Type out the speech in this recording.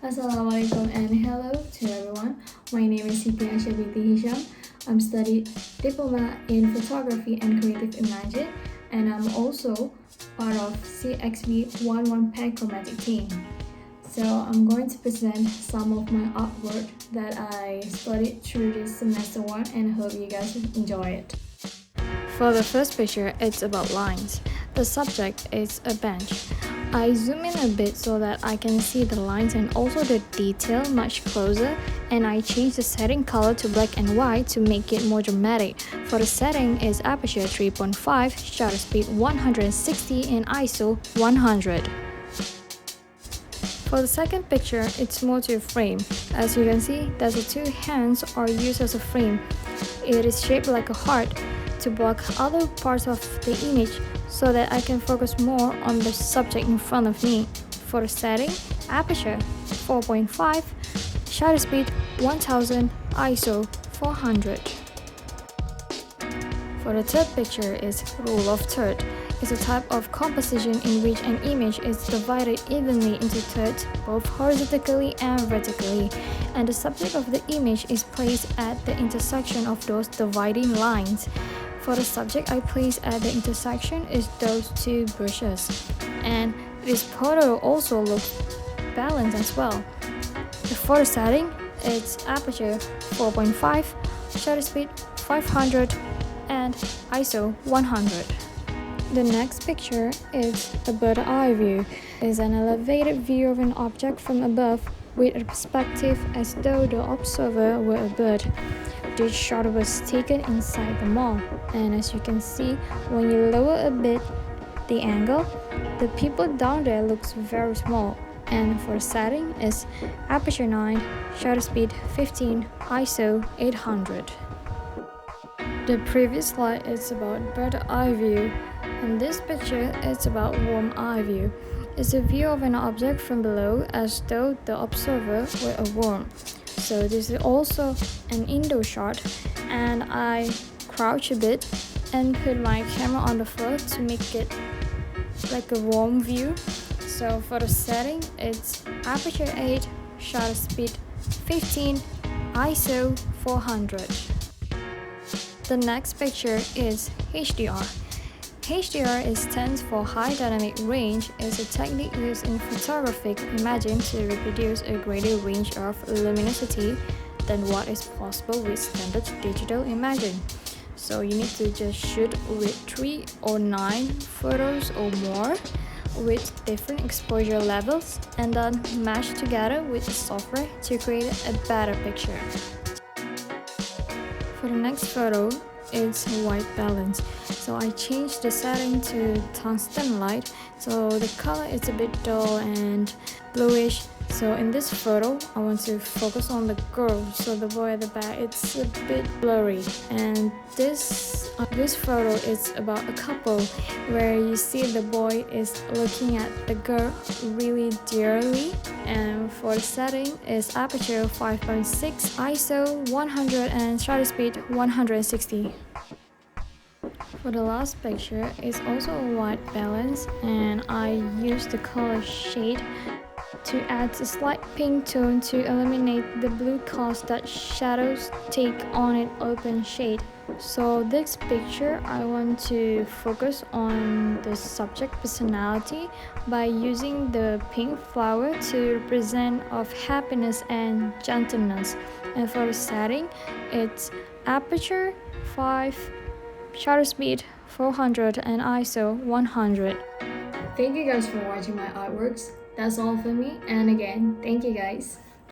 Assalamualaikum and hello to everyone. My name is Siti Aisyah. I'm studied diploma in photography and creative imaging, and I'm also part of CXVII panchromatic team. So I'm going to present some of my artwork that I studied through this semester one, and hope you guys enjoy it. For the first picture, it's about lines. The subject is a bench. I zoom in a bit so that I can see the lines and also the detail much closer, and I change the setting color to black and white to make it more dramatic. For the setting is aperture 3.5, shutter speed 160 and ISO 100. For the second picture, it's more to a frame. As you can see, the two hands are used as a frame. It is shaped like a heart to block other parts of the image so that I can focus more on the subject in front of me. For the setting, aperture 4.5, shutter speed 1000, ISO 400. For the third picture is rule of third. It's a type of composition in which an image is divided evenly into thirds, both horizontally and vertically, and the subject of the image is placed at the intersection of those dividing lines. For the subject I place at the intersection is those two bushes, and this photo also looks balanced as well. For the setting, it's aperture 4.5, shutter speed 500, and ISO 100. The next picture is a bird's eye view. It's an elevated view of an object from above with a perspective as though the observer were a bird. This shot was taken inside the mall, and as you can see, when you lower a bit the angle, the people down there looks very small. And for setting is aperture 9, shutter speed 15, ISO 800. The previous slide is about bird's eye view, and this picture is about worm eye view. It's a view of an object from below as though the observer were a worm. So this is also an indoor shot, and I crouch a bit and put my camera on the floor to make it like a worm view. So for the setting, it's aperture 8, shutter speed 15, ISO 400. The next picture is HDR. HDR stands for High Dynamic Range. It's a technique used in photographic imaging to reproduce a greater range of luminosity than what is possible with standard digital imaging. So you need to just shoot with 3 or 9 photos or more with different exposure levels and then mash together with the software to create a better picture. For the next photo, it's white balance. So I changed the setting to tungsten light, so the color is a bit dull and bluish. So in this photo, I want to focus on the girl, so the boy at the back, it's a bit blurry. And this photo is about a couple where you see the boy is looking at the girl really dearly. And for the setting is aperture 5.6, ISO 100 and shutter speed 160. For the last picture, it's also a white balance, and I used the color shade to add a slight pink tone to eliminate the blue cast that shadows take on an open shade. So this picture, I want to focus on the subject personality by using the pink flower to represent of happiness and gentleness. And for the setting, it's aperture 5, shutter speed 400 and ISO 100. Thank you guys for watching my artworks. That's all for me, and again, thank you guys.